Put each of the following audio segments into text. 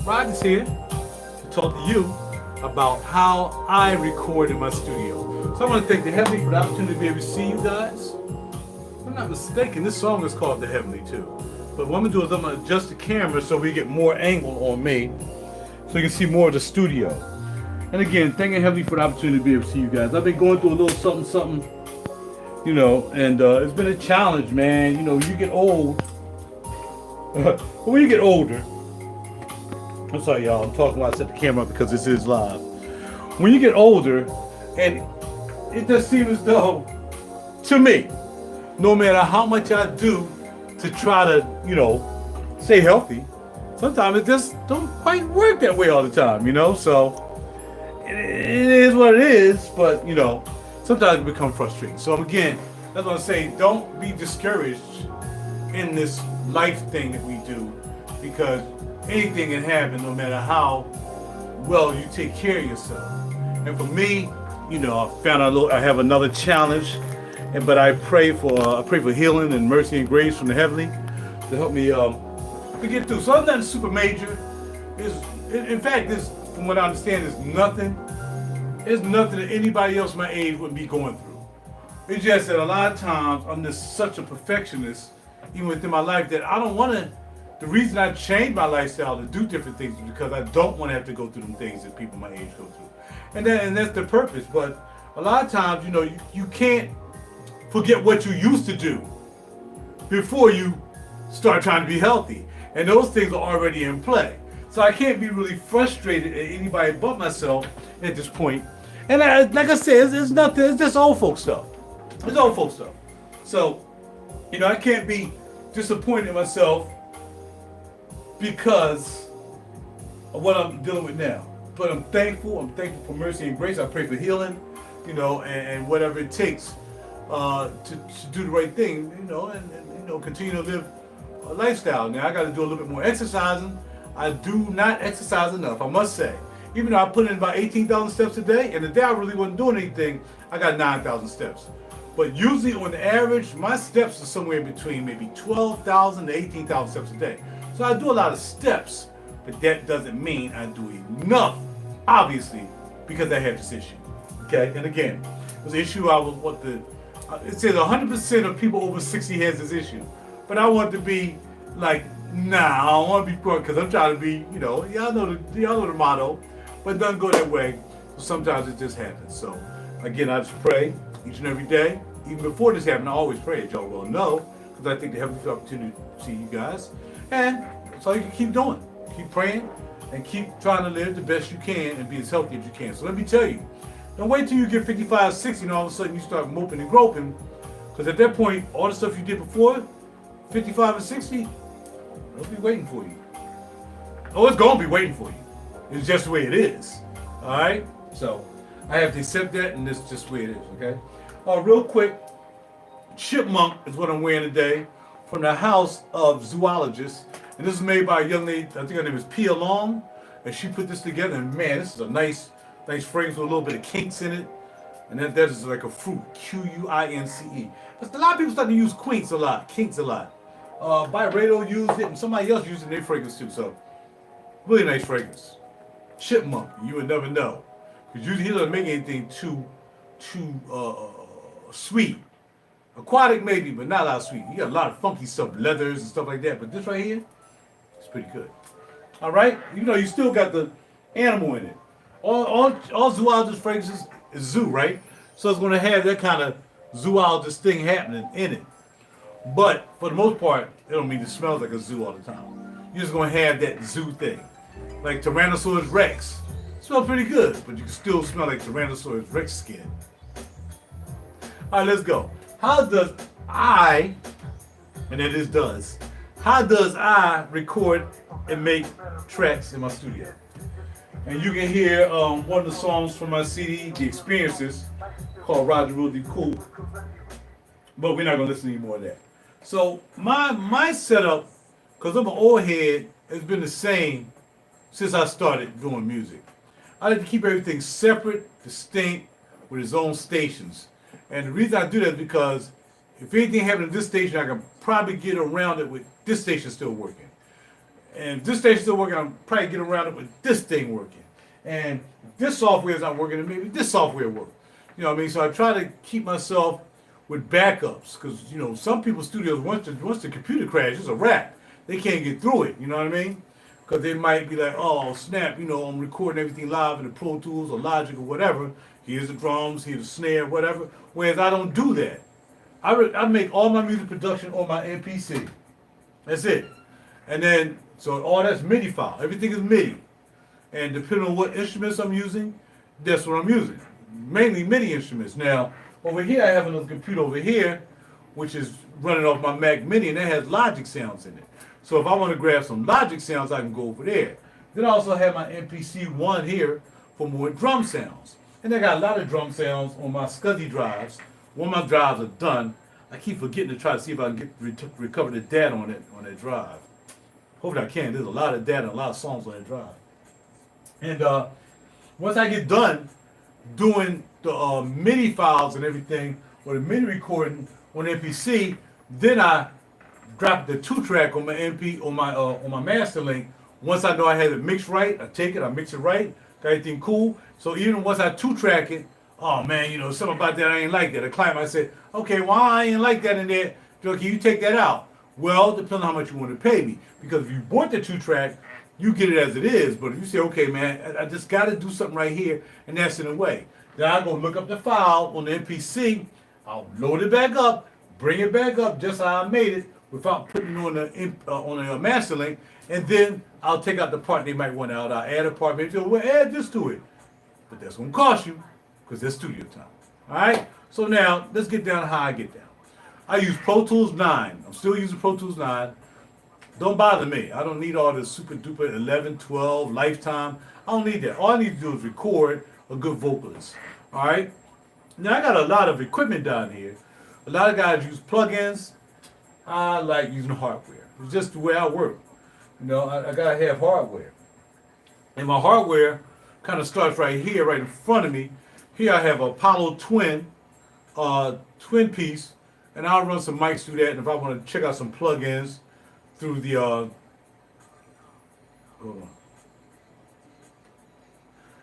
Rod is here to talk to you about how I record in my studio. So I want to thank the Heavenly for the opportunity to be able to see you guys. If I'm not mistaken, this song is called The Heavenly too. But what I'm going to do is I'm going to adjust the camera so we get more angle on me so you can see more of the studio. And again, thanking Heavenly for the opportunity to be able to see you guys. I've been going through a little something, and it's been a challenge, man. You know, you get old. When you get older, I'm sorry, y'all. I'm talking while I set the camera up because this is live. When you get older, and it just seems as though, to me, no matter how much I do to try to, stay healthy, sometimes it just don't quite work that way all the time, So it is what it is, but sometimes it becomes frustrating. So again, that's what I say. Don't be discouraged in this life thing that we do, because anything can happen no matter how well you take care of yourself. And for me, I found out I have another challenge, but I pray for healing and mercy and grace from the Heavenly to help me to get through. So it's nothing super major. In fact, from what I understand, there's nothing that anybody else my age would be going through. It's just that a lot of times I'm just such a perfectionist, even within my life, that I don't want to. The reason I changed my lifestyle to do different things is because I don't want to have to go through them things that people my age go through. And that's the purpose. But a lot of times, you can't forget what you used to do before you start trying to be healthy. And those things are already in play. So I can't be really frustrated at anybody but myself at this point. And like I said, it's nothing. It's just old folk stuff. It's old folk stuff. So, I can't be disappointed in myself because of what I'm dealing with now. But I'm thankful. I'm thankful for mercy and grace. I pray for healing, and whatever it takes to do the right thing, and continue to live a lifestyle. Now I got to do a little bit more exercising. I do not exercise enough, I must say. Even though I put in about 18,000 steps a day, and the day I really wasn't doing anything, I got 9,000 steps. But usually on the average, my steps are somewhere between maybe 12,000 to 18,000 steps a day. So I do a lot of steps, but that doesn't mean I do enough, obviously, because I have this issue. Okay, and again, it was an issue it says 100% of people over 60 has this issue. But I want to be like, nah, I don't want to be poor because I'm trying to be, y'all know the motto, but it doesn't go that way. So sometimes it just happens. So again, I just pray each and every day. Even before this happened, I always pray, as y'all well know, because I think they have the opportunity to see you guys. And so you can keep doing. Keep praying and keep trying to live the best you can and be as healthy as you can. So let me tell you, don't wait till you get 55, 60 and all of a sudden you start moping and groping, because at that point, all the stuff you did before 55 and 60, it'll be waiting for you. Oh, it's going to be waiting for you. It's just the way it is. All right? So I have to accept that, and this is just the way it is, okay? Real quick, Chipmunk is what I'm wearing today from the House of Zoologists. And this is made by a young lady, I think her name is Pia Long, and she put this together. And man, this is a nice fragrance with a little bit of kinks in it. And that is like a fruit, Quince. But a lot of people start to use kinks a lot. Byredo used it, and somebody else used it in their fragrance too. So, really nice fragrance. Chipmunk, you would never know. Because usually he doesn't make anything too sweet. Aquatic maybe, but not a lot of sweet. You got a lot of funky stuff, leathers and stuff like that. But this right here, it's pretty good. All right? You still got the animal in it. All zoologist fragrances is zoo, right? So it's going to have that kind of zoologist thing happening in it. But for the most part, it don't mean it smells like a zoo all the time. You're just going to have that zoo thing. Like Tyrannosaurus Rex. It smells pretty good, but you can still smell like Tyrannosaurus Rex skin. All right, let's go. How does I record and make tracks in my studio? And you can hear one of the songs from my CD, The Experiences, called RaJuR Cool. But we're not going to listen to any more of that. So my setup, because I'm an old head, has been the same since I started doing music. I like to keep everything separate, distinct, with its own stations. And the reason I do that is because if anything happened at this station, I can probably get around it with this station still working. And if this station's still working, I'll probably get around it with this thing working. And if this software is not working, then maybe this software works. You know what I mean? So I try to keep myself with backups because, you know, some people's studios, once the computer crashes, it's a wrap. They can't get through it, you know what I mean? Because they might be like, oh, snap, you know, I'm recording everything live in the Pro Tools or Logic or whatever. Here's the drums, here's the snare, whatever. Whereas I don't do that. I make all my music production on my MPC. That's it. And then, so all that's MIDI file. Everything is MIDI. And depending on what instruments I'm using, that's what I'm using. Mainly MIDI instruments. Now, over here I have another computer over here, which is running off my Mac Mini, and that has Logic sounds in it. So if I want to grab some Logic sounds, I can go over there. Then I also have my MPC 1 here for more drum sounds. And I got a lot of drum sounds on my SCSI drives. One of my drives are done. I keep forgetting to try to see if I can recover the data on that drive. Hopefully I can. There's a lot of data and a lot of songs on that drive. And once I get done doing the MIDI files and everything, or the MIDI recording on MPC, then I drop the 2-track on my on my master link. Once I know I have it mixed right, I take it, I mix it right, got everything cool. So even once I 2-track it, oh man, you know, something about that I ain't like that. A client might say, okay, well I ain't like that in there. Joe, can you take that out? Well, depends on how much you want to pay me. Because if you bought the 2-track, you get it as it is. But if you say, okay, man, I just got to do something right here, and that's in the way. Then I go look up the file on the MPC, I'll load it back up, bring it back up just how I made it without putting it on the master link, and then I'll take out the part they might want out. I'll add a part, maybe we'll add this to it. But that's going to cost you because that's studio time. All right? So now, let's get down to how I get down. I use Pro Tools 9. I'm still using Pro Tools 9. Don't bother me. I don't need all this super duper 11, 12, lifetime. I don't need that. All I need to do is record a good vocalist. All right? Now, I got a lot of equipment down here. A lot of guys use plugins. I like using hardware. It's just the way I work. You know, I got to have hardware. And my hardware kind of starts right here, right in front of me. Here I have a Apollo Twin piece. And I'll run some mics through that. And if I want to check out some plugins through the, hold on.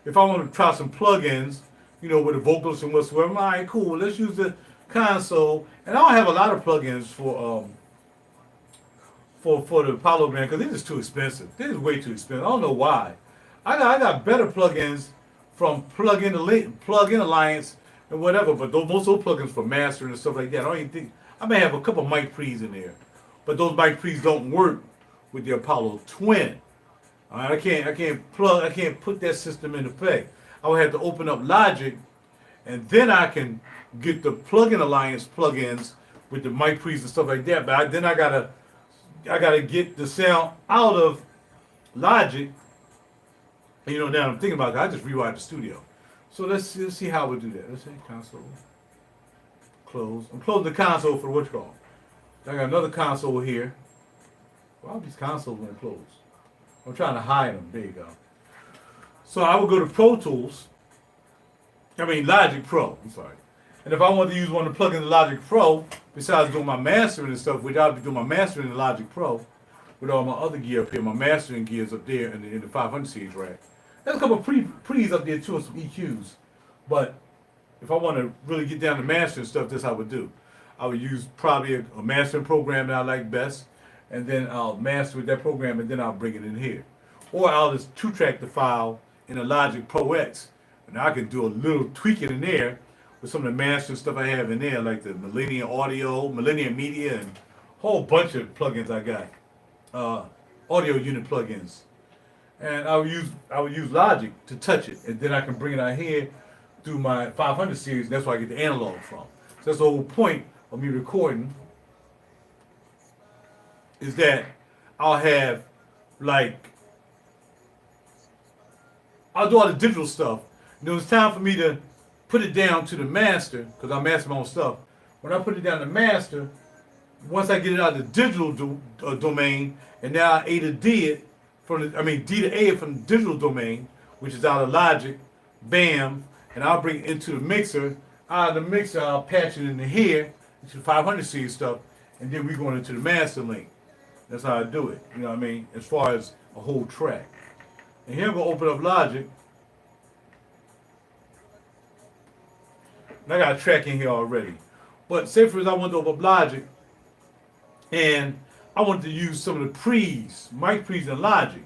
If I want to try some plugins, you know, with the vocals and whatsoever, all right, cool. Let's use the console. And I don't have a lot of plugins for the Apollo band because they're just too expensive. They're just way too expensive. I don't know why. I got better plugins from Plugin Alliance and whatever, but most of those plugins for mastering and stuff like that, I don't even think, I may have a couple mic pre's in there, but those mic pre's don't work with the Apollo Twin. All right, I can't put that system in effect. I would have to open up Logic, and then I can get the Plugin Alliance plugins with the mic pre's and stuff like that. But then I gotta get the sound out of Logic. And, you know, now I'm thinking about that. I just rewired the studio. So let's see how we do that. Let's say console. Close. I'm closing the console for what you call. I got another console here. Why are these consoles going to close? I'm trying to hide them. There you go. So I would go to Pro Tools. Logic Pro. I'm sorry. And if I want to use one of the plugins in Logic Pro, besides doing my mastering and stuff, which I'll be doing my mastering in Logic Pro with all my other gear up here, my mastering gears up there in the 500 series rack. There's a couple of pre's up there too and some EQs. But if I want to really get down to mastering stuff, that's how I would do. I would use probably a mastering program that I like best, and then I'll master with that program, and then I'll bring it in here. Or I'll just 2-track the file in a Logic Pro X, and I can do a little tweaking in there with some of the mastering stuff I have in there, like the Millennium Audio, Millennium Media, and a whole bunch of plugins I got. Audio unit plugins. And I would use Logic to touch it, and then I can bring it out here through my 500 series. That's where I get the analog from. So that's the whole point of me recording, is that I'll have I'll do all the digital stuff. And when it's time for me to put it down to the master, because I master my own stuff. When I put it down to master, once I get it out of the digital domain, and now I A to D it from D to A from the digital domain, which is out of Logic, bam, and I'll bring it into the mixer. Out of the mixer, I'll patch it into here, into the 500 series stuff, and then we're going into the master link. That's how I do it. You know what I mean? As far as a whole track. And here I'm gonna open up Logic. And I got a track in here already. But say for instance, I want to open up Logic, and I want to use some of the pre's, mic pre's in Logic.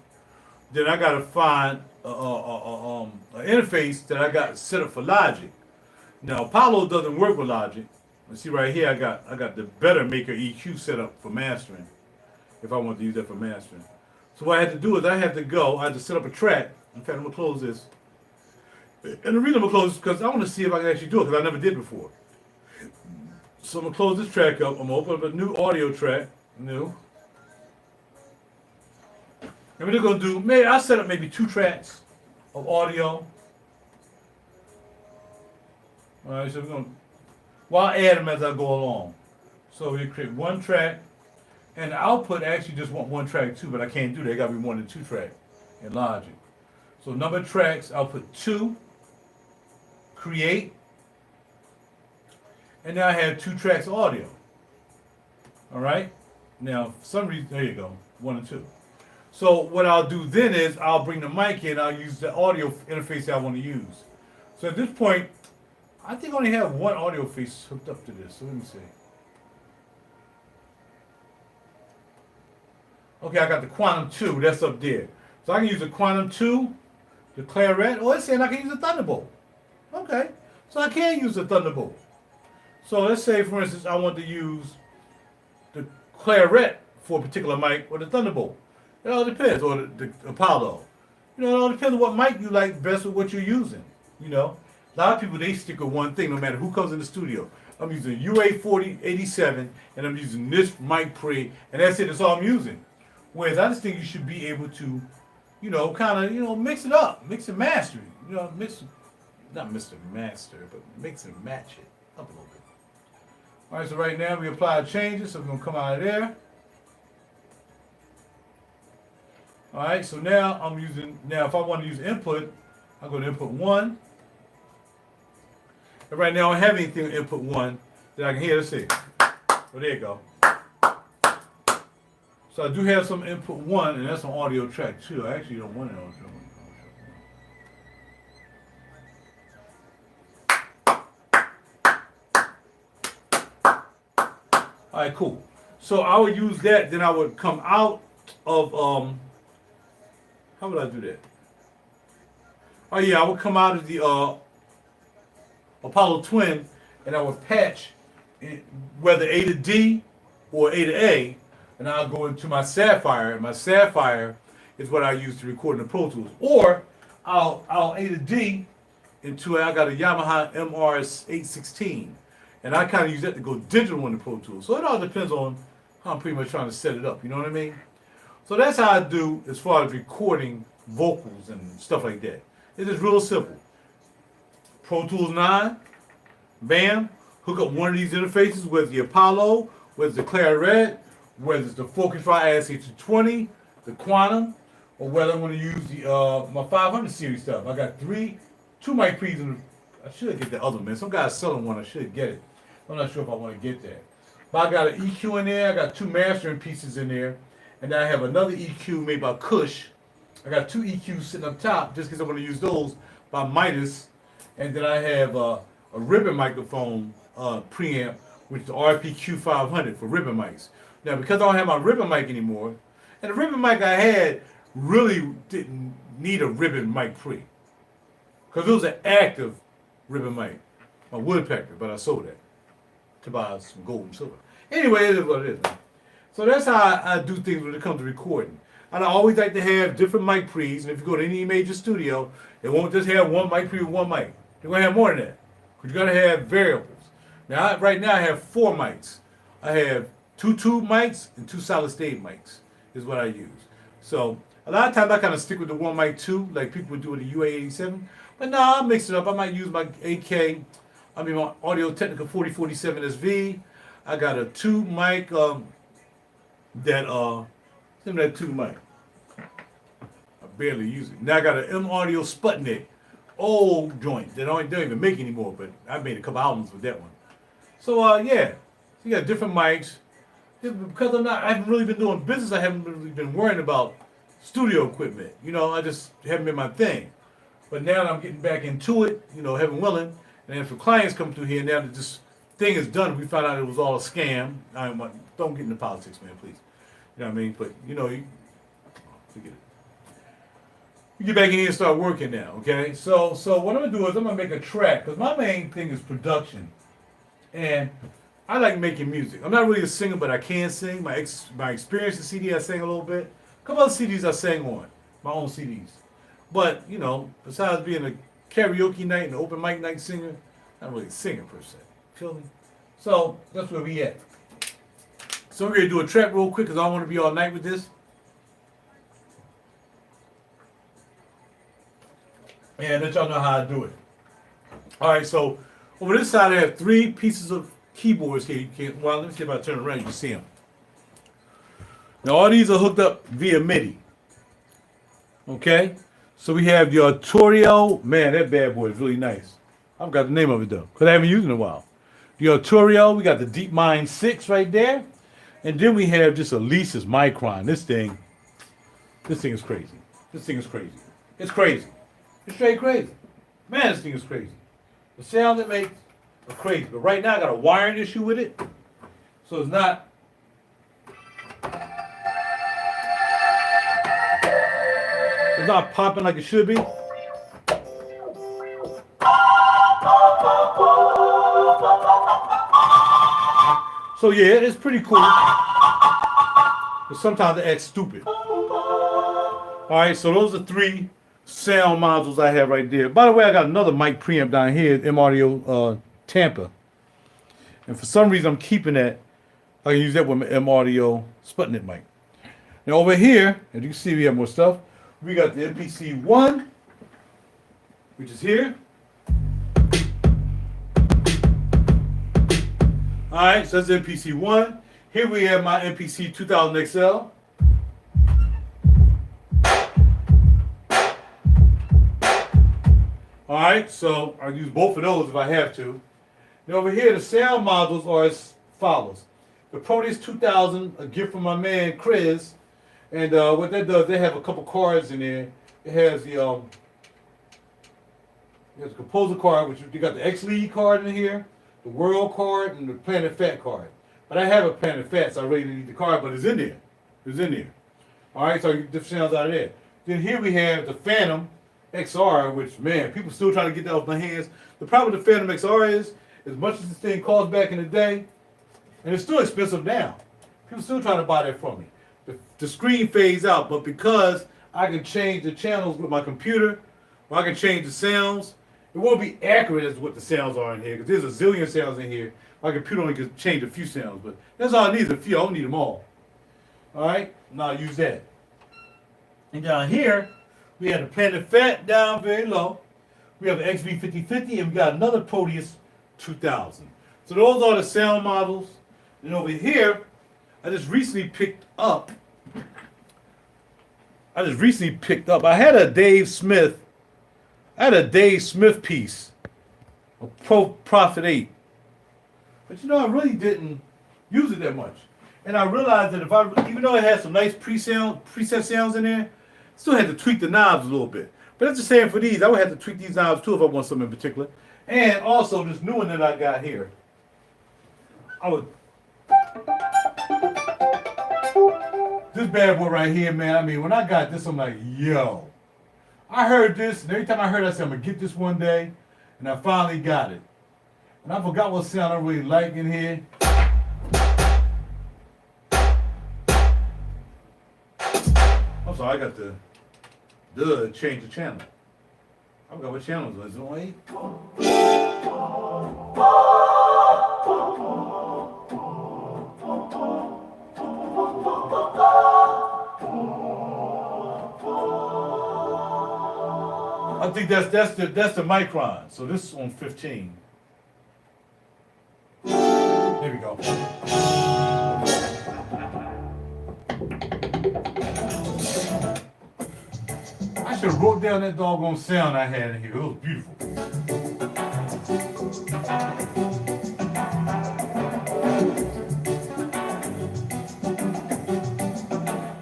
Then I gotta find an interface that I got set up for Logic. Now Apollo doesn't work with Logic. You see right here, I got the Better Maker EQ set up for mastering. If I want to use that for mastering. So what I had to do is I had to set up a track. In fact, I'm gonna close this. And the reason I'm gonna close this is because I want to see if I can actually do it, because I never did before. So I'm gonna close this track up. I'm gonna open up a new audio track. New. And we're gonna do, I set up maybe 2 tracks of audio. Alright, so we're gonna, well, I'll add them as I go along. So we create 1 track, and the output actually just want 1 track too, but I can't do that. It gotta be more than 2 track in Logic. So number of tracks, I'll put 2, create, and now I have 2 tracks of audio. Alright? Now, for some reason, there you go, 1 and 2. So what I'll do then is I'll bring the mic in, I'll use the audio interface that I want to use. So at this point, I think I only have 1 audio face hooked up to this, so let me see. Okay, I got the Quantum 2, that's up there. So I can use the Quantum 2, the Claret, it's saying I can use the Thunderbolt. Okay, so I can use the Thunderbolt. So let's say, for instance, I want to use the Claret for a particular mic or the Thunderbolt. It all depends, or the Apollo. You know, it all depends on what mic you like best with what you're using. You know, a lot of people, they stick with one thing no matter who comes in the studio. I'm using UA4087 and I'm using this mic pre, and that's it, that's all I'm using. Whereas I just think you should be able to, you know, kind of, you know, mix it up, mix and master it. You know, not Mr. Master, but mix and match it up a little bit. All right, so right now we apply changes, so we're going to come out of there. All right, so now I'm using, if I want to use input, I'll go to input 1. And right now I don't have anything in input 1 that I can hear. Let's see. Oh, there you go. So I do have some input 1, and that's an audio track too. I actually don't want it on track. All right, cool. So I would use that, then I would come out of, how would I do that? Oh yeah, I would come out of the Apollo Twin, and I would patch whether A to D or A to A, and I'll go into my Sapphire, and my Sapphire is what I use to record in the Pro Tools. Or I'll A to D into, I got a Yamaha MR816, and I kind of use that to go digital in the Pro Tools. So it all depends on how I'm pretty much trying to set it up, you know what I mean? So that's how I do as far as recording vocals and stuff like that. It's just real simple. Pro Tools 9, bam, hook up one of these interfaces, whether it's the Apollo, whether it's the Claret, whether it's the Focusrite ISH220, the Quantum, or whether I'm going to use the my 500 series stuff. I got 2 mic pre's in the, I should get the other one, man. Some guy's selling one, I should get it. I'm not sure if I want to get that. But I got an EQ in there, I got 2 mastering pieces in there, and then I have another EQ made by Kush. I got 2 EQs sitting up top, just because I'm going to use those by Midas. And then I have a ribbon microphone preamp, which is the RPQ500 for ribbon mics. Now, because I don't have my ribbon mic anymore, and the ribbon mic I had really didn't need a ribbon mic pre, because it was an active ribbon mic, a woodpecker, but I sold that to buy some gold and silver. Anyway, it is what it is, man. So that's how I do things when it comes to recording. And I always like to have different mic pre's, and if you go to any major studio, they won't just have one mic pre with one mic. They're going to have more than that, because you got to have variables. Now, right now I have 4 mics. I have 2 tube mics and 2 solid state mics is what I use. So a lot of times I kind of stick with the 1 mic 2, like people would do with the UA87. But no, I'll mix it up. I might use my my Audio Technica 4047 SV. I got a 2 mic that 2 mic. I barely use it. Now I got an M Audio Sputnik, old joint that I don't even make anymore, but I made a couple albums with that one. So yeah, so you got different mics. Because I haven't really been doing business, I haven't really been worrying about studio equipment. You know, I just haven't been my thing. But now that I'm getting back into it, you know, heaven willing, and then for clients come through here, now that this thing is done, we found out it was all a scam. Don't get into politics, man, please. You know what I mean? But, you know, forget it. You get back in here and start working now, okay? So what I'm going to do is I'm going to make a track, because my main thing is production. And I like making music. I'm not really a singer, but I can sing. My experience in CD, I sang a little bit. A couple other CDs I sang on, my own CDs. But, you know, besides being a karaoke night and an open mic night singer, I'm not really a singer per se. Feel me? So that's where we at. So we're going to do a track real quick because I don't want to be all night with this. And let y'all know how I do it. All right, so over this side I have 3 pieces of keyboards here. You can't, well, let me see if I turn around, you can see them. Now all these are hooked up via MIDI. Okay? So we have the Arturio. Man, that bad boy is really nice. I forgot the name of it though, because I haven't used it in a while. The Arturio, we got the DeepMind 6 right there. And then we have just a Lisa's Micron. This thing is crazy. This thing is crazy. It's crazy. It's straight crazy. Man, this thing is crazy. The sound it makes are crazy. But right now I got a wiring issue with it. So it's not. It's not popping like it should be. So yeah, it's pretty cool. But sometimes it acts stupid. Alright, so those are 3 sound modules I have right there. By the way, I got another mic preamp down here at M-Audio Tampa. And for some reason I'm keeping that. I can use that with my M-Audio Sputnik mic. Now over here, as you can see we have more stuff. We got the MPC-1, which is here. Alright, so that's MPC-1. Here we have my MPC 2000 XL. Alright, so I'll use both of those if I have to. Now over here, the sound modules are as follows. The Proteus 2000, a gift from my man Chris. And what that does, they have a couple cards in there. It has the composer card, which you got the X-Lead card in here, the World card, and the Planet Fat card. But I have a Planet Fat, so I really need the card, but it's in there. It's in there. Alright, so I get different sounds out of there. Then here we have the Phantom XR, which, man, people still trying to get that off my hands. The problem with the Phantom XR is, as much as this thing cost back in the day, and it's still expensive now, people still trying to buy that from me. The screen fades out, but because I can change the channels with my computer, or I can change the sounds, it won't be accurate as what the sounds are in here, because there's a zillion sounds in here. My computer only can change a few sounds, but that's all I need is a few. I don't need them all. Alright, now I'll use that. And down here, we have the Planet Fat down very low. We have the XV5050, and we got another Proteus 2000. So those are the sound models. And over here, I just recently picked up. I had a Dave Smith piece, a Prophet 8. But you know, I really didn't use it that much. And I realized that even though it had some nice preset sounds in there, I still had to tweak the knobs a little bit. But that's the same for these. I would have to tweak these knobs too if I want something in particular. And also this new one that I got here. This bad boy right here, man, I mean, when I got this, I'm like, yo. I heard this, and every time I heard it, I said, I'm going to get this one day. And I finally got it. And I forgot what sound I really like in here. I'm sorry, I got to change the channel. I forgot what channel it was. Is it on 8? I think that's the Micron. So this is on 15. There we go. I should have wrote down that doggone sound I had in here. It was beautiful.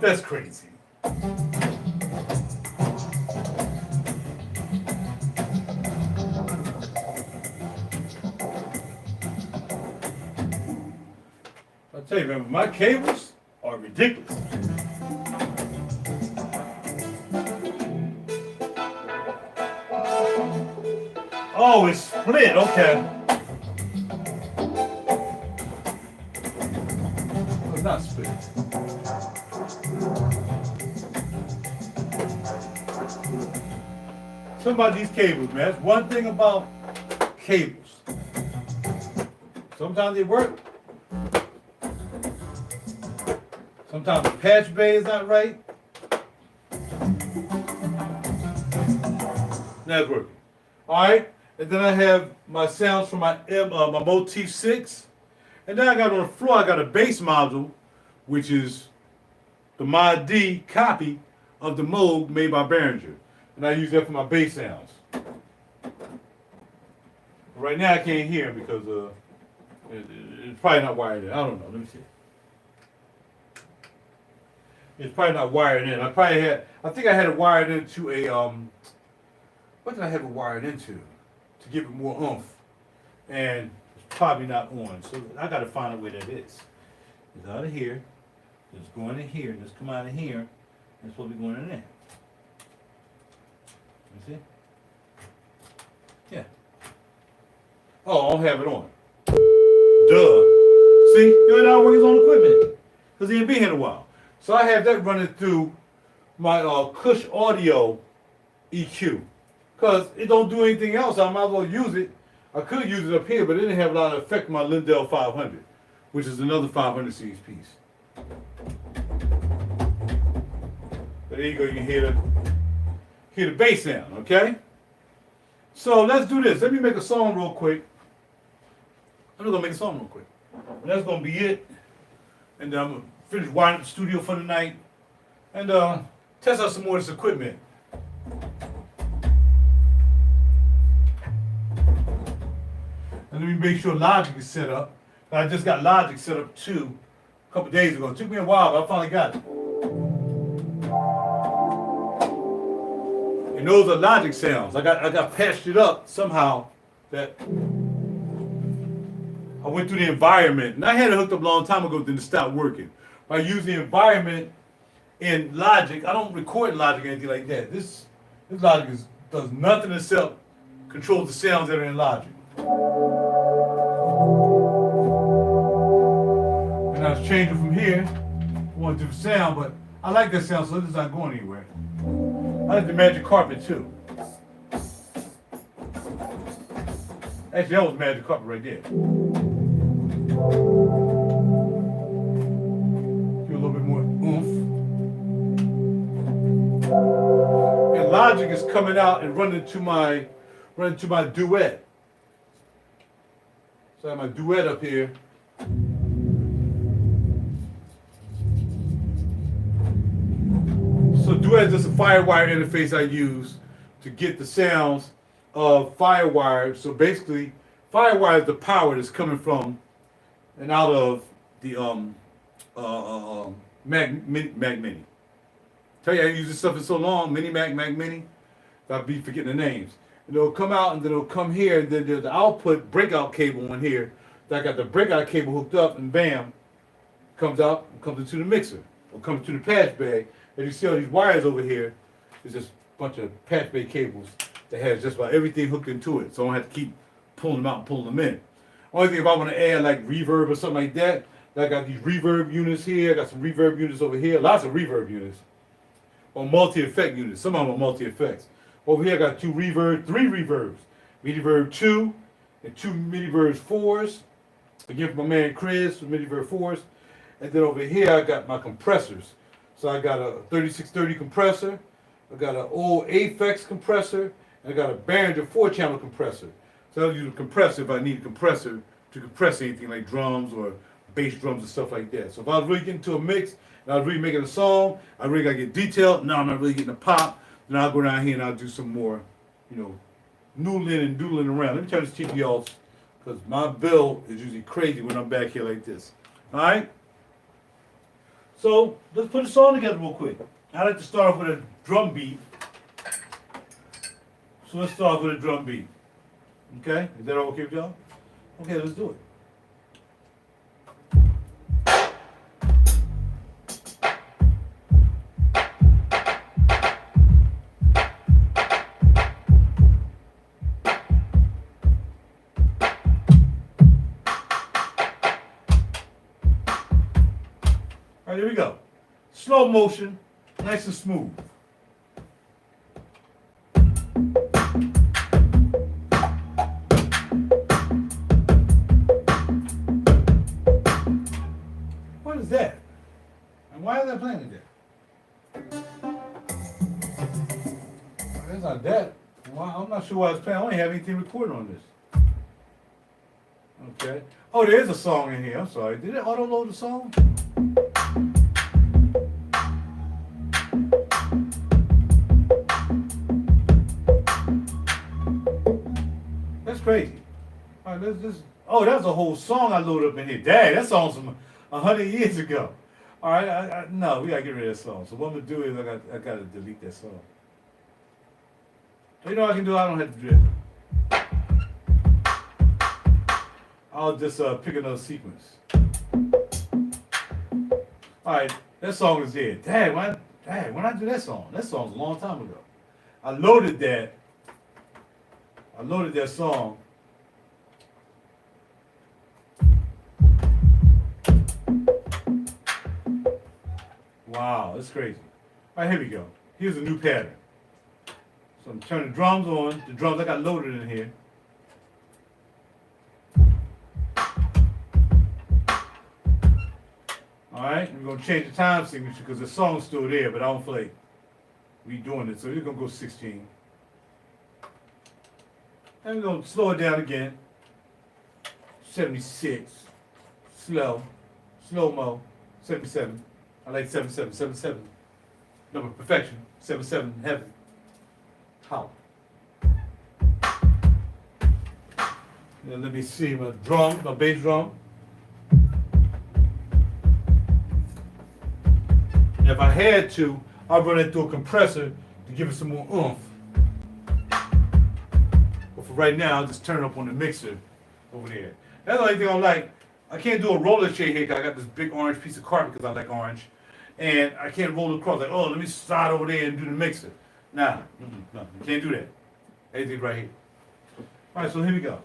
That's crazy. I'll tell you, man, my cables are ridiculous. Oh, it's split. Okay. Oh, it's not split. Something about these cables, man. That's one thing about cables. Sometimes they work. Sometimes the patch bay is not right. That's working. All right. And then I have my sounds from my Motif 6. And then I got on the floor, I got a bass module, which is the Mod D copy of the Moog made by Behringer. And I use that for my bass sounds. Right now I can't hear them because it's probably not wired in. I don't know. Let me see. It's probably not wired in. I think I had it wired into a, what did I have it wired into? To give it more oomph, and it's probably not on. So I got to find out where that is. It's out of here. It's going in here. It's come out of here. And it's supposed to be going in there. You see? Yeah. Oh, I don't have it on. Duh. See, you're not working on equipment because he ain't been here in a while. So I have that running through my Cush Audio EQ. Because it don't do anything else, I might as well use it. I could use it up here, but it didn't have a lot of effect on my Lindell 500, which is another 500 series piece. But there you go, you can hear the bass sound, okay? So let's do this. Let me make a song real quick. I'm just gonna make a song real quick. And that's gonna be it. And then I'm gonna finish winding up the studio for the night. And test out some more of this equipment. And let me make sure Logic is set up. I just got Logic set up too a couple days ago. It took me a while, but I finally got it. And those are Logic sounds. I got patched it up somehow that I went through the environment. And I had it hooked up a long time ago, then it stopped working. By using the environment in Logic, I don't record in Logic or anything like that. This Logic does nothing except control the sounds that are in Logic. And I was changing from here, one different sound, but I like that sound, so this is not going anywhere. I like the Magic Carpet too. Actually, that was Magic Carpet right there. Give a little bit more oomph. And Logic is coming out and running to my duet. So I have my duet up here. So duet is just a FireWire interface I use to get the sounds of FireWire. So basically, FireWire is the power that's coming from and out of the Mac Mini. Tell you I use this stuff for so long, Mac Mini, I'll be forgetting the names. And it'll come out and then it'll come here, and then there's the output breakout cable in here. So I got the breakout cable hooked up, and bam, comes out and comes into the mixer, or comes to the patch bay. As you see all these wires over here, it's just a bunch of patch bay cables that has just about everything hooked into it. So I don't have to keep pulling them out and pulling them in. Only thing if I want to add like reverb or something like that, I got these reverb units here, I got some reverb units over here, lots of reverb units. Or multi-effect units, some of them are multi-effects. Over here I got three reverbs. Miniverb 2 and 2 Miniverb 4s. Again from my man Chris, Miniverb 4s. And then over here I got my compressors. So I got a 3630 compressor, I got an old Aphex compressor, and I got a Behringer 4-channel compressor. So I'll use a compressor if I need a compressor to compress anything like drums or bass drums and stuff like that. So if I was really getting to a mix, and I was really making a song, I really got to get detailed, now I'm not really getting a pop, then I'll go down here and I'll do some more, noodling and doodling around. Let me turn this TV off, because my bill is usually crazy when I'm back here like this. All right? So let's put a song together real quick. I like to start off with a drum beat. So let's start with a drum beat. Okay? Is that all okay with y'all? Okay, let's do it. All right, here we go. Slow motion, nice and smooth. What is that? And why is that playing like that? That's not that. Well, I'm not sure why it's playing. I don't have anything recorded on this. Okay. Oh, there is a song in here. I'm sorry. Did it auto-load the song? That's crazy. All right, let's just. Oh, that's a whole song I loaded up in here. Dang, that song's from 100 years ago. All right, no, we gotta get rid of that song. So what I'm gonna do is I gotta delete that song. You know what I can do? I don't have to do it. I'll just pick another sequence. All right, that song is there. Dang, when I do that song? That song's a long time ago. I loaded that song. Wow, that's crazy. All right, here we go. Here's a new pattern. So I'm turning the drums on. The drums I got loaded in here. All right, we're gonna change the time signature because the song's still there, but I don't feel like redoing it. So we're gonna go 16. And we're gonna slow it down again. 76. Slow-mo. 77. I like 77. 77. Number of perfection. 77 heaven. How? Now let me see my drum, my bass drum. And if I had to, I'd run it through a compressor to give it some more oomph. But for right now, I'll just turn it up on the mixer over there. That's the only thing I like. I can't do a roller shade here because I got this big orange piece of carpet because I like orange. And I can't roll it across like, oh, let me slide over there and do the mixer. Nah, no, you can't do that. Everything right here. All right, so here we go.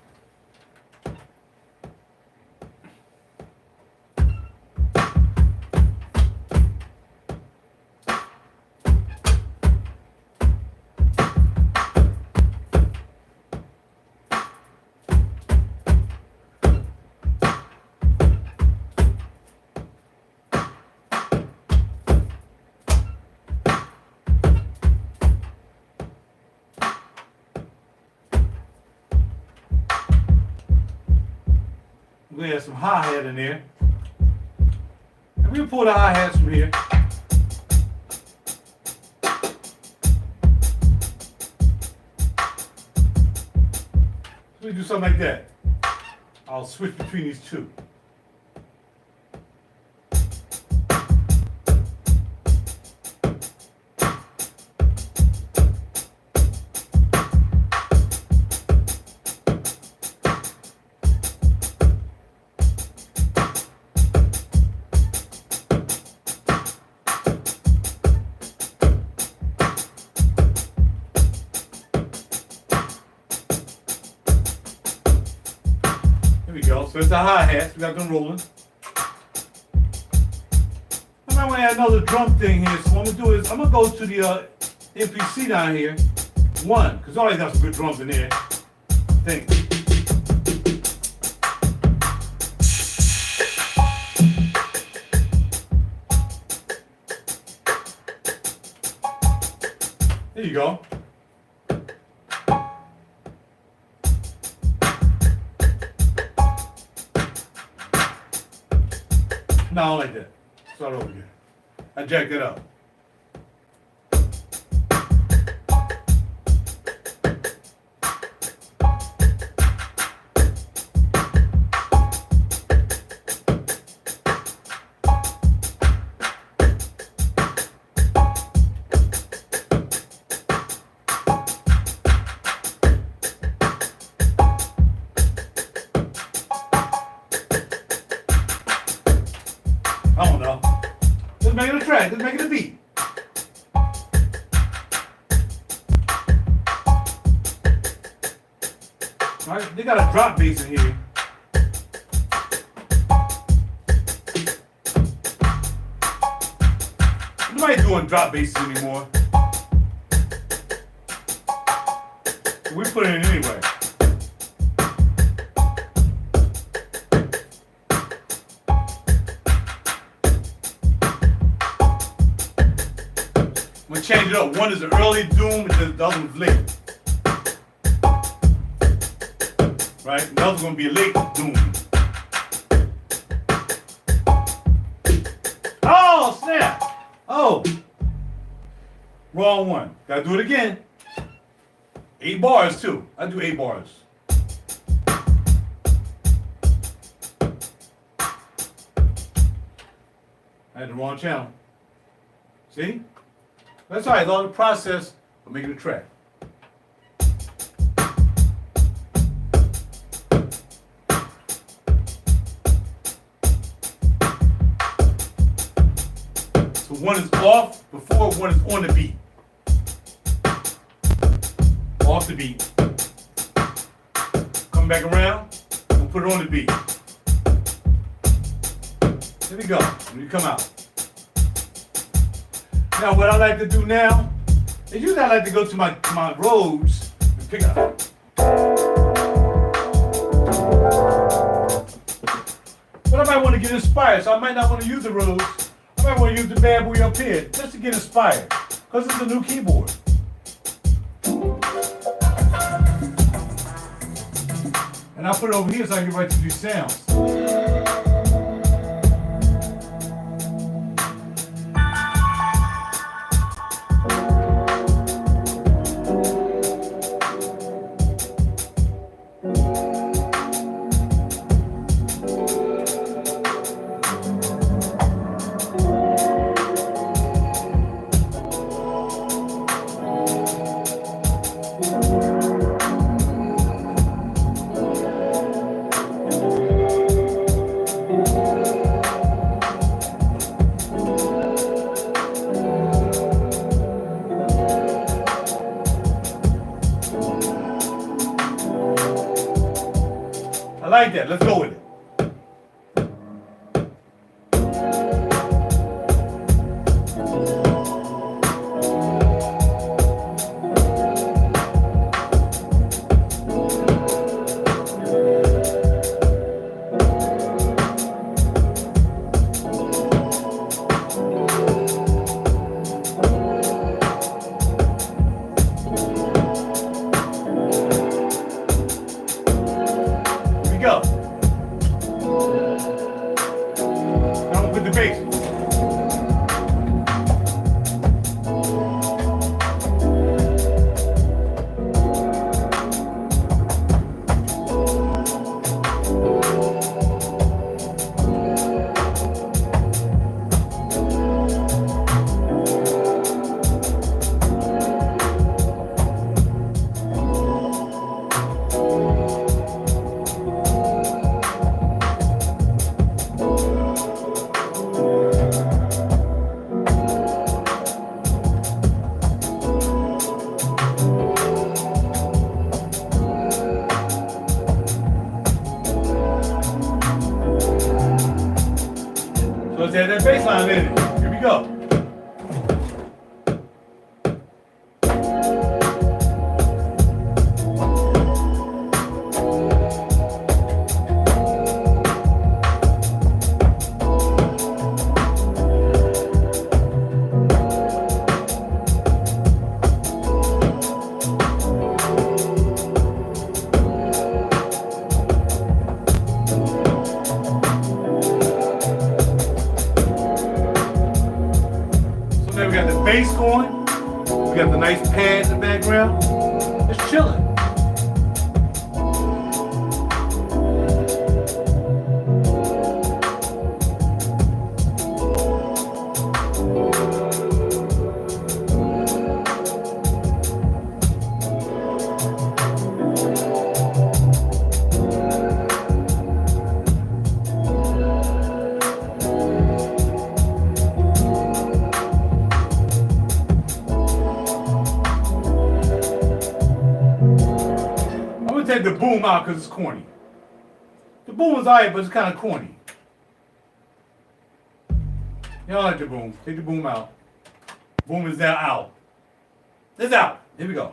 We have some hi-hat in there. And we'll pull the hi-hats from here. So we do something like that. I'll switch between these two. Here we go. So it's the hi-hats. We got them rolling. I might want to add another drum thing here. So what I'm going to do is I'm going to go to the MPC down here. One, because I always got some good drums in there. I think. There you go. No, like that. Start over again. I jacked it up. All right, they got a drop bass in here. Nobody's doing drop basses anymore. We put it in anyway. I'm gonna change it up. One is an early doom and the other one's late. Right? The other's gonna be a late doom. Oh, snap! Oh! Wrong one. Gotta do it again. 8 bars too. I do 8 bars. I had the wrong channel. See? That's all right. It's all the process of making a track. So one is off before one is on the beat. Off the beat. Come back around. We'll put it on the beat. Here we go. When you come out. Now, what I like to do now is usually I like to go to my roads and pick up. But I might want to get inspired, so I might not want to use the roads. I might want to use the bad boy up here just to get inspired, because it's a new keyboard. And I'll put it over here so I can get right to these sounds. I like that. Let's go with it. Go. Now we'll put the bass. Let's add that bass line in it. Here we go. We got the bass going. We got the nice pads in the background. It's chilling. take the boom out because it's corny. The boom is alright, but it's kind of corny. You don't like the boom. Take the boom out. Boom is now out. It's out. Here we go.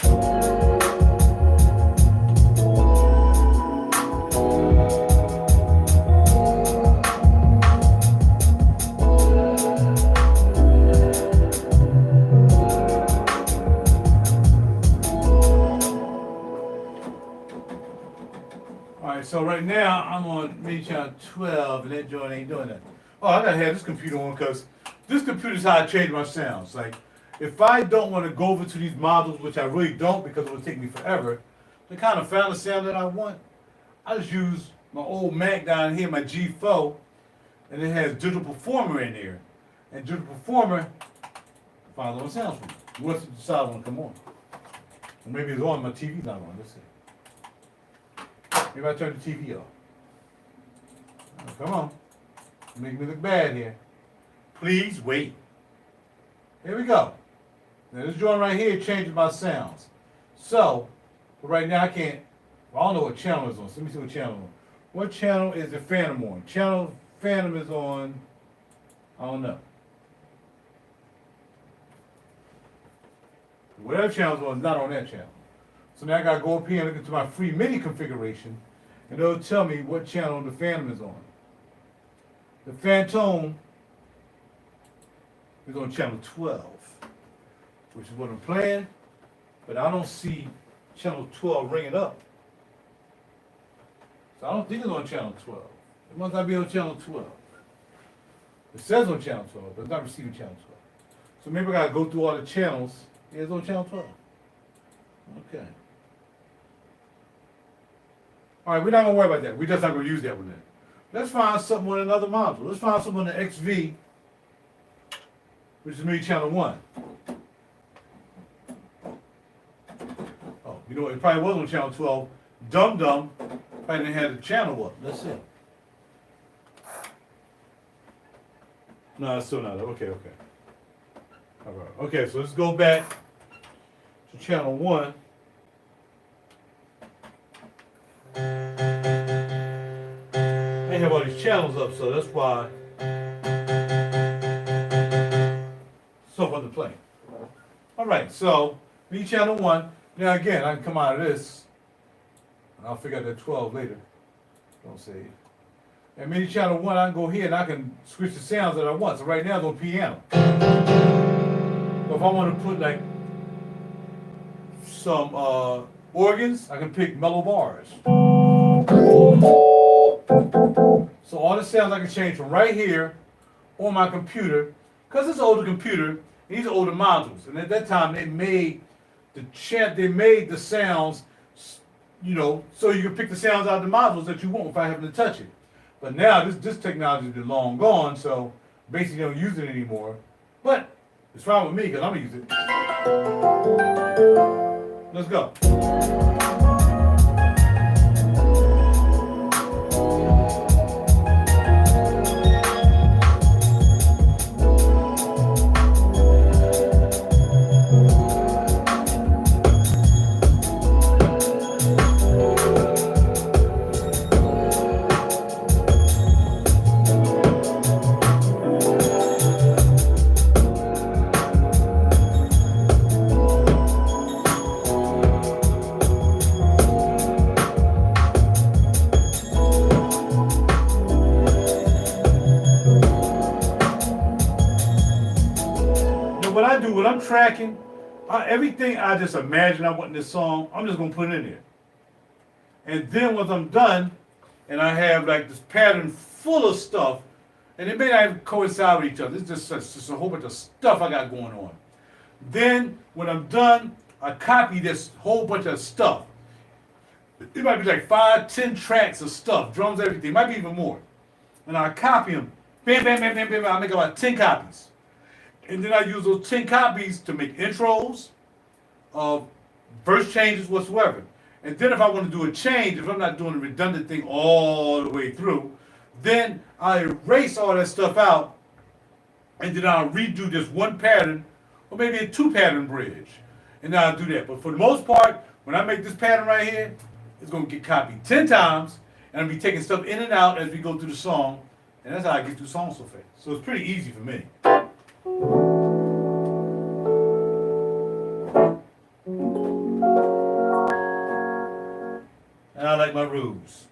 Alright, so right now I'm on MIDI channel 12 and that joint ain't doing that. Oh, I gotta have this computer on because this computer's how I change my sounds. Like, if I don't want to go over to these modules, which I really don't because it would take me forever, to kind of find the sound that I want, I just use my old Mac down here, my G4, and it has Digital Performer in there. And Digital Performer finds all the sounds for me. Once it decides I want to come on. Or maybe it's on, my TV's not on. Let's see. Maybe I turn the TV off. Oh, come on. Make me look bad here. Please wait. Here we go. Now this joint right here changes my sounds. So, but right now I can't, I don't know what channel is on. So let me see what channel is on. What channel is the Phantom on? Channel Phantom is on, I don't know. Whatever channel is on is not on that channel. So now I gotta go up here and look into my free MIDI configuration and it'll tell me what channel the Phantom is on. The Phantom is on channel 12, which is what I'm playing, but I don't see channel 12 ringing up. So I don't think it's on channel 12. It must not be on channel 12. It says on channel 12, but it's not receiving channel 12. So maybe I gotta go through all the channels. Yeah, it's on channel 12. Okay. All right, we're not gonna worry about that. We're just not gonna use that one then. Let's find something on another module. Let's find something on the XV, which is MIDI channel 1. Oh, you know what? It probably was on channel 12. Dum Dum probably didn't have the channel up. Let's see. No, it's still not. Okay. All right. Okay, so let's go back to channel 1. I have all these channels up, so that's why so fun to play. All right, so MIDI channel 1. Now again, I can come out of this, and I'll figure out that 12 later. Don't say it. And MIDI channel 1, I can go here and I can switch the sounds that I want. So right now it's on piano. So if I want to put like some organs, I can pick mellow bars. So all the sounds I can change from right here on my computer, because it's an older computer, these are older modules, and at that time they made the sounds, you know, so you can pick the sounds out of the modules that you want without having to touch it. But now this technology has been long gone, so basically they don't use it anymore. But it's fine with me because I'm gonna use it. Let's go. When I'm tracking, everything I just imagine I want in this song, I'm just going to put it in there. And then once I'm done, and I have like this pattern full of stuff, and it may not even coincide with each other. It's just a whole bunch of stuff I got going on. Then when I'm done, I copy this whole bunch of stuff. It might be like 5, 10 tracks of stuff, drums, everything. It might be even more. And I copy them. Bam, bam, bam, bam, bam. I make about 10 copies. And then I use those 10 copies to make intros, verse changes, whatsoever. And then if I want to do a change, if I'm not doing a redundant thing all the way through, then I erase all that stuff out, and then I'll redo this one pattern, or maybe a 2-pattern bridge. And then I'll do that. But for the most part, when I make this pattern right here, is going to get copied 10 times, and I'll be taking stuff in and out as we go through the song, and that's how I get through songs so fast. So it's pretty easy for me. And I like my rules.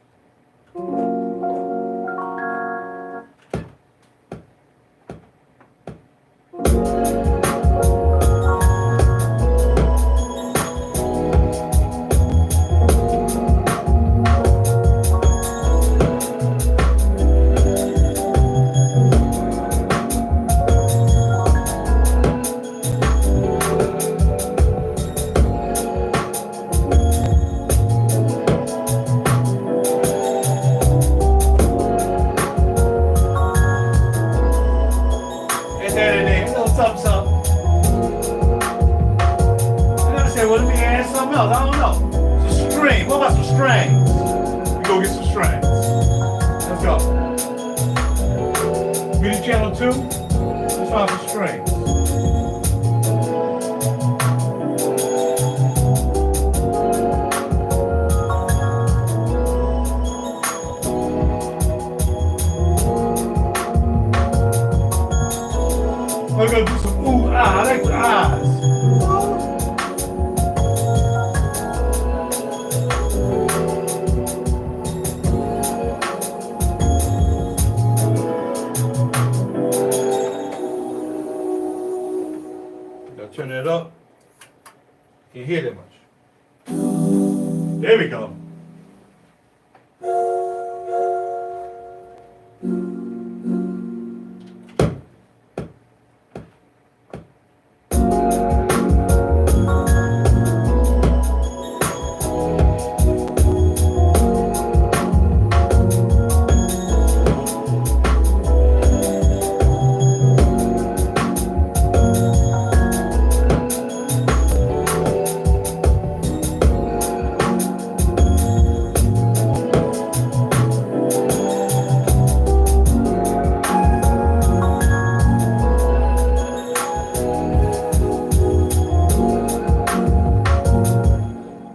I don't know. It's a string. What about some strings? We go get some strings. Let's go. MIDI channel 2. Let's find some strings. We're gonna do some ooh ah. I like the ahs. Turn it up. Can't hear that much. There we go.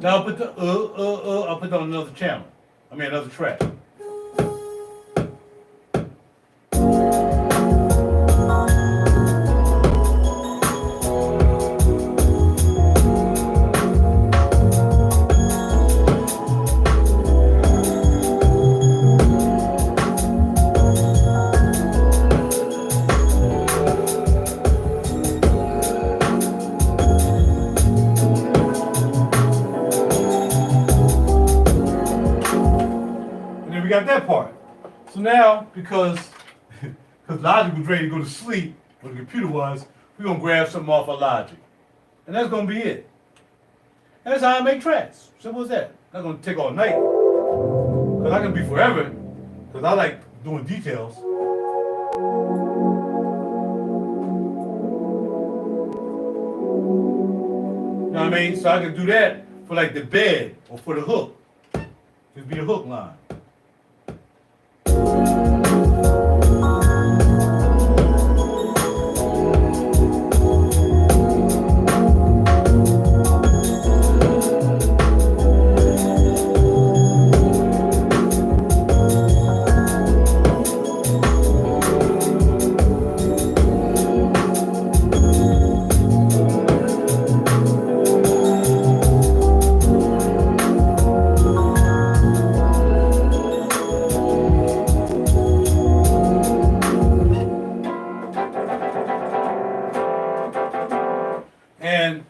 Now I'll put the I'll put on another channel. I mean another track. We got that part. So now, because Logic was ready to go to sleep, or the computer was, we're going to grab something off of Logic. And that's going to be it. And that's how I make tracks. Simple as that. Not going to take all night. Because I can be forever. Because I like doing details. You know what I mean? So I can do that for like the bed or for the hook. Just be a hook line. And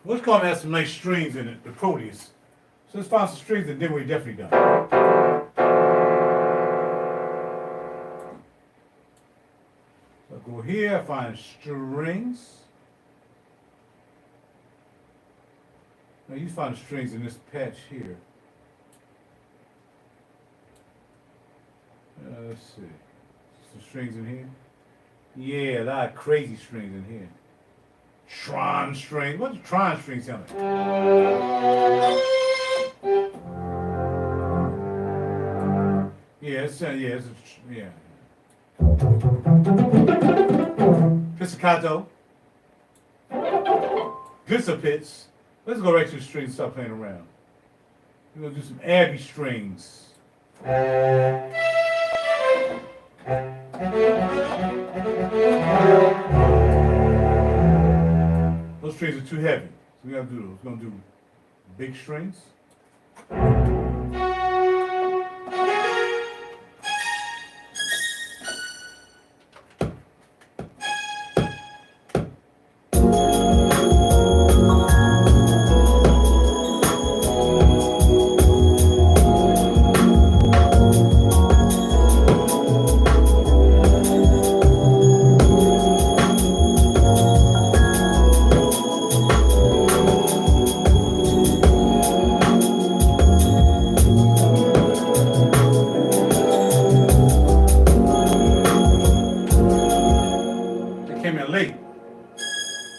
what's called has some nice strings in it, the Proteus. So let's find some strings and then we're definitely done. So I go here, I find strings. Now you find the strings in this patch here. Let's see. Some strings in here. Yeah, a lot of crazy strings in here. Tron string. What does Tron string sound like? Yeah, yeah. Pizzicato. Glissapits. Let's go right to the string and start playing around. We're gonna do some Abbey strings. Those strings are too heavy, so we gotta do those. We're gonna do big strings.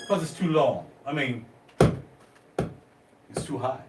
Because it's too long. I mean, it's too high.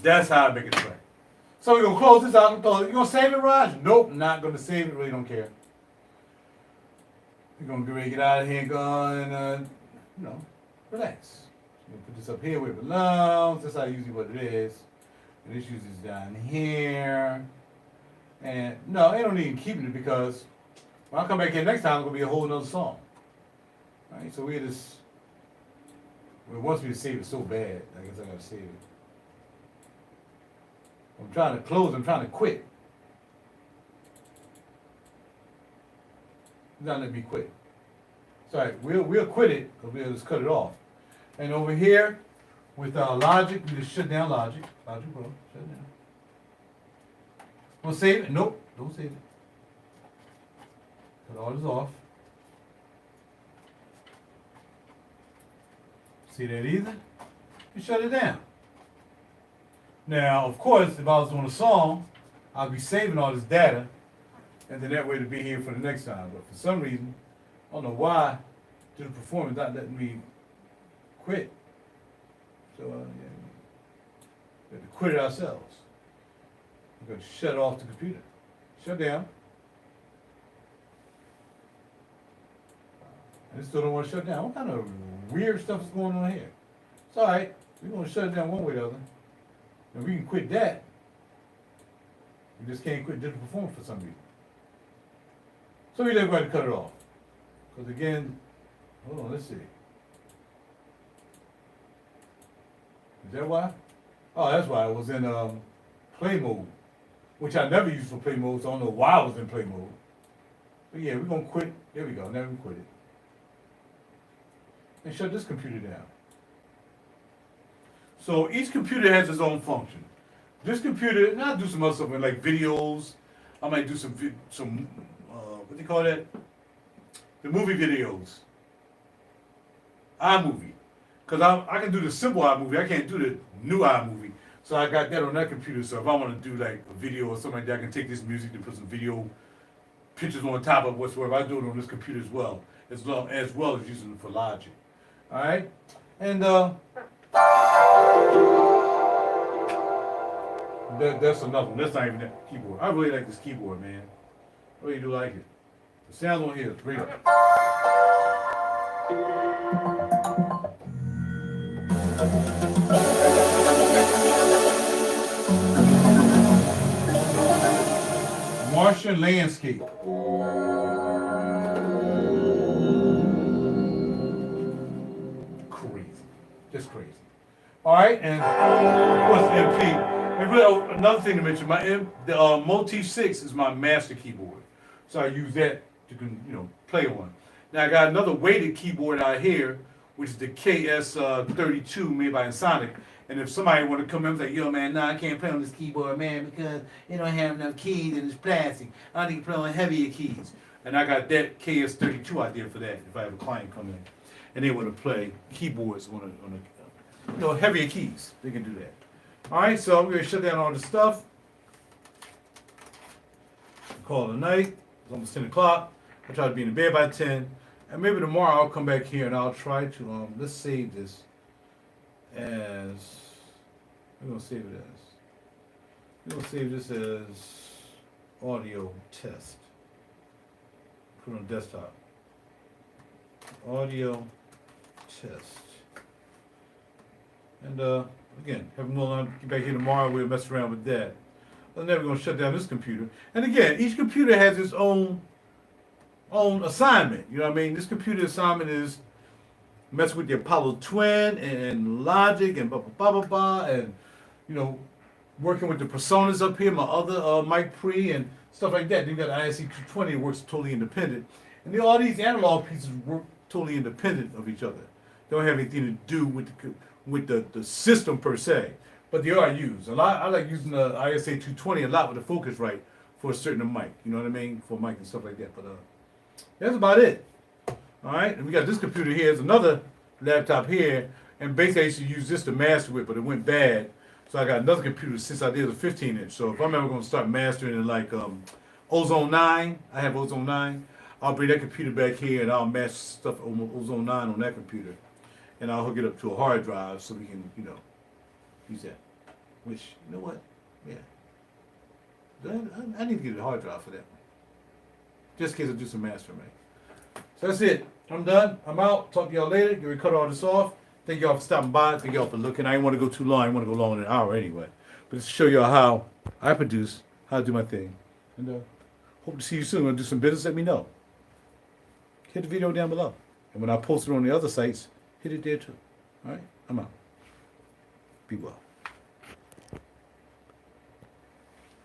That's how I make a track. So we're gonna close this out. You gonna save it, Raj? Nope, not gonna save it. Really don't care. We're gonna get ready to get out of here and go and relax. I'm gonna put this up here where it belongs. That's how usually what it is. And this usually is down here. And no, I don't need keeping it because when I come back here next time, it's gonna be a whole nother song. All right, so we just. It wants me to save it so bad. I guess I gotta save it. I'm trying to close, I'm trying to quit. Not let me quit. Sorry, we'll quit it, because we'll just cut it off. And over here, with our Logic, we just shut down Logic. Logic Pro, shut it down. We'll save it? Nope, don't save it. Cut all this off. See that either? You shut it down. Now, of course, if I was on a song, I'd be saving all this data, and then that way to be here for the next time. But for some reason, I don't know why, to the performance not letting me quit. So, we have to quit it ourselves. We're going to shut off the computer. Shut down. And it still don't want to shut down. What kind of weird stuff is going on here? It's all right. We're going to shut it down one way or the other. And we can quit that. We just can't quit digital performance for some reason. So we never got to cut it off. Because again, hold on, let's see. Is that why? Oh, that's why I was in play mode, which I never used for play mode, so I don't know why I was in play mode. But yeah, we're going to quit. There we go. Now we quit it. And shut this computer down. So each computer has its own function. This computer, and I'll do some other stuff like videos. I might do some what do you call that? The movie videos. iMovie. Because I can do the simple iMovie. I can't do the new iMovie. So I got that on that computer. So if I want to do like a video or something like that, I can take this music and put some video pictures on top of whatsoever. I do it on this computer as well as using it for Logic. All right? And that's another one. That's not even that keyboard. I really like this keyboard, man. I really do like it. The sound on here is great. Martian landscape. Crazy. Just crazy. All right, and of course MP. And really, another thing to mention, the Motif 6 is my master keyboard, so I use that to play on. Now I got another weighted keyboard out here, which is the KS32 made by Sonic. And if somebody want to come in and say, yo man, I can't play on this keyboard, man, because it don't have enough keys and it's plastic. I need to play on heavier keys. And I got that KS32 out there for that if I have a client come in and they want to play keyboards on a heavier keys. They can do that. All right, so I'm going to shut down all this stuff. Call it a night. It's almost 10 o'clock. I try to be in bed by 10. And maybe tomorrow I'll come back here and I'll try to, let's save this as, we're going to save it as, we're going to save this as audio test. Put it on desktop. Audio test. And again, have them on, get back here tomorrow, we'll mess around with that. And then we're going to shut down this computer. And again, each computer has its own assignment. You know what I mean? This computer assignment is mess with the Apollo Twin and Logic and blah, blah, blah, blah, blah, and, you know, working with the personas up here, my other mic pre and stuff like that. Then you got ISC220 that works totally independent. And then all these analog pieces work totally independent of each other. They don't have anything to do with the system per se. But they are used. I like using the ISA220 a lot with the Focusrite for a certain mic. You know what I mean? For mic and stuff like that. But that's about it. All right? And we got this computer here. There's another laptop here. And basically I used to use this to master with, but it went bad. So I got another computer since I did a 15-inch. So if I'm ever going to start mastering in like Ozone 9, I have Ozone 9, I'll bring that computer back here and I'll master stuff on Ozone 9 on that computer. And I'll hook it up to a hard drive so we can, you know, use that. Which, you know what? Yeah. I need to get a hard drive for that one. Just in case I do some mastering, man. So that's it. I'm done. I'm out. Talk to y'all later. Get ready to cut all this off. Thank y'all for stopping by. Thank y'all for looking. I didn't want to go too long. I didn't want to go longer than an hour anyway. But just to show y'all how I produce, how I do my thing. And hope to see you soon. Want to do some business? Let me know. Hit the video down below. And when I post it on the other sites, hit it there too. All right? I'm out. Be well.